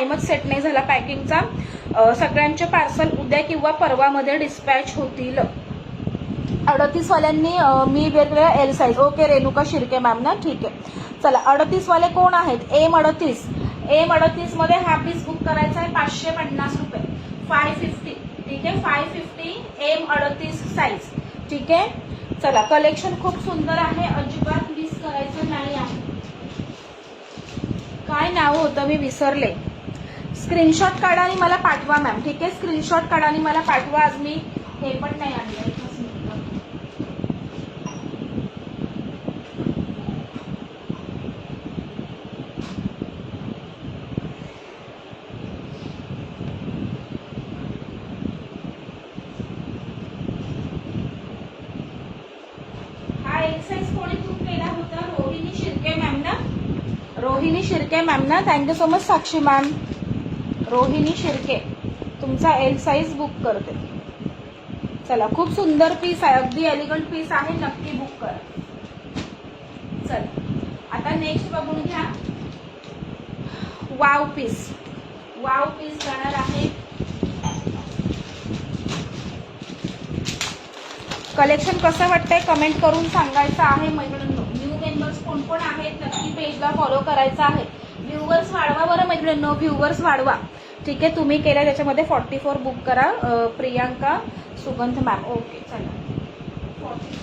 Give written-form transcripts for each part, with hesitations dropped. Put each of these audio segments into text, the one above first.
टाइमच सेट नाही झाला पॅकिंगचा. सगळ्यांचे पार्सल उद्या किंवा परवामध्ये डिस्पॅच होतील. 38 वाल्यांनी मी वेगवेगळ्या L size. Okay Renuka Shirke ma'am ना, ठीक आहे. चला 38 वाले कोण आहेत? M38 मध्ये हा पीस बुक करायचा आहे 550 रुपये, 550. ठीक आहे, 550 M38 साईज. ठीक आहे. चला कलेक्शन खूप सुंदर आहे, अजिबात मिस करायचं नाही आहे. काय नाव होतं मी विसरले. स्क्रीनशॉट काढा आणि मला पाठवा मॅम. ठीक आहे, स्क्रीनशॉट काढा आणि मला पाठवा. आज मी हे पण नाही आणलं. हा एक्सरसाइज कोणी बुक केला होता? रोहिणी शिर्के मॅम ना, रोहिणी शिर्के मॅम ना. थँक्यू सो मच साक्षी मॅम. रोहिणी शिर्के तुमचा एल साईज बुक करते. चला खूप सुंदर पीस आहे, अगदी एलिगंट पीस आहे, नक्की बुक करा. चला आता नेक्स्ट बघून घ्या. वाव पीस जाणार आहे. कलेक्शन कसं वाटतंय कमेंट करून सांगायचं आहे मैत्रिणींनो. न्यू मेंबर्स कोण कोण आहेत नक्की पेजला फॉलो करायचं आहे. व्ह्यूवर्स वाढवा बरं मैत्रिणींनो, व्ह्यूवर्स वाढवा. ठीक आहे, तुम्ही केलं त्याच्यामध्ये 44 बुक करा. प्रियांका सुगंध मॅम. ओके चला 44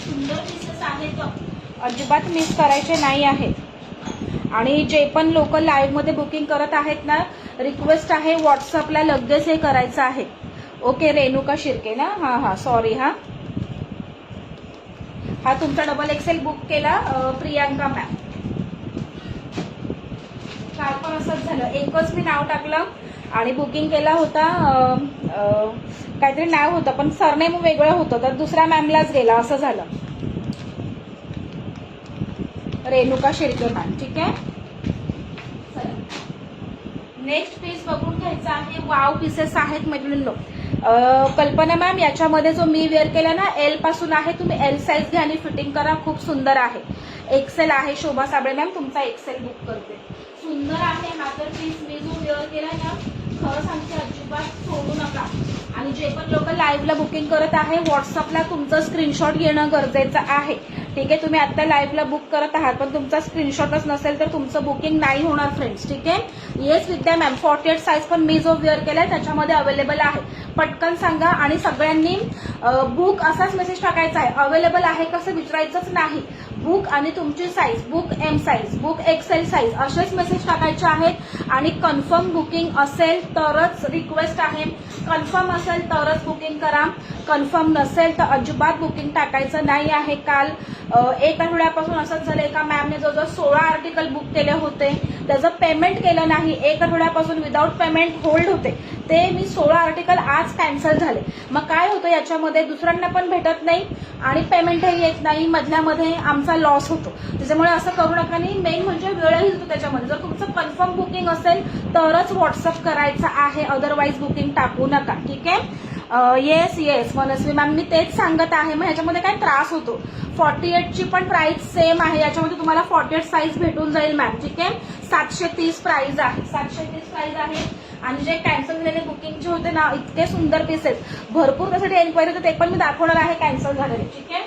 सुंदर पीसेस आहेत, अजिबात मिस करायचे नाही आहेत. आणि जे पण लोक लाईव्ह मध्ये बुकिंग करत आहेत ना, रिक्वेस्ट आहे व्हॉट्सअपला लगेच हे करायचं आहे. ओके रेणुका शिर्के ना, हा सॉरी. हा तुमचा डबल एक्सेल बुक केला प्रियांका मॅम. काल पण असंच झालं, एकच मी नाव टाकलं आणि बुकिंग केला होता. काहीतरी नाव होतं पण सरनेम वेगळं होतं, तर दुसऱ्या मॅमलाच गेला, असं झालं. रेणुका शिर्के मॅम. ठीक आहे, नेक्स्ट पीस बघून घ्यायचा आहे. वाव पीसेस आहेत मैत्रिणींनो. कल्पना मॅम याच्यामध्ये जो मी वेअर केला ना, एल पासून आहे, तुम्ही एल साईज घ्या आणि फिटिंग करा, खूप सुंदर आहे. एक्सेल आहे. शोभा साबळे मॅम तुमचा एक्सेल बुक करते. सुंदर आहे हा तर पीस. मी जो वेअर केला ना, खरं सांगते अजिबात सोडू नका. आणि जे पण लोक लाईव्हला बुकिंग करत आहे, व्हॉट्सअपला तुमचं स्क्रीनशॉट घेणं गरजेचं आहे. ठीक आहे, तुम्ही आता लाईव्हला बुक करत आहात पण तुमचा स्क्रीनशॉटच नसेल तर तुमचं बुकिंग नाही होणार फ्रेंड्स. ठीक आहे. येस विद्या मॅम 48 साईज पण मी जो वेअर केलाय त्याच्यामध्ये अवेलेबल आहे. पटकन सांगा आणि सगळ्यांनी बुक असाच मेसेज टाकायचा आहे. अवेलेबल आहे कसं विचारायचंच नाही. बुक आणि तुमची size, book M size, book excel size असेच मेसेज टाकायचे आहेत. आणि कन्फर्म बुकिंग असेल तरच रिक्वेस्ट आहे, कन्फर्म असेल तरच बुकिंग करा. कन्फर्म नसेल तर अजिबात बुकिंग टाकायचं नाही आहे. काल एक आठवड्यापासून असंच झालं, एका मॅमने जवळजवळ 16 आर्टिकल बुक केले होते, त्याचं पेमेंट केलं नाही. एक आठवड्यापासून विदाऊट पेमेंट होल्ड होते, ते मी 16 आर्टिकल आज कॅन्सल झाले. मग काय होतं याच्यामध्ये, दुसऱ्यांना पण भेटत नाही आणि पेमेंटही येत नाही, मधल्यामध्ये आमचा लॉस होतो. त्याच्यामुळे असं करू नका. आणि मेन म्हणजे वेळही होतो त्याच्यामध्ये. जर तुमचं कन्फर्म बुकिंग असेल तरच व्हॉट्सअप करायचं आहे, अदरवाईज बुकिंग टाकू नका. ठीक आहे. येस मनस्वी मॅम मी तेच सांगत आहे. मग ह्याच्यामध्ये काय त्रास होतो. 48 ची पण प्राइस सेम आहे, याच्यामध्ये तुम्हाला 48 साईज भेटून जाईल मॅम. ठीक आहे. 730 प्राइस आहे, 730 प्राइस आहे. आणि जे कॅन्सल झालेले बुकिंगचे होते ना, इतके सुंदर पीसेस, भरपूर त्यासाठी एन्क्वायरी होते, ते पण मी दाखवणार आहे कॅन्सल झालेले. ठीक आहे.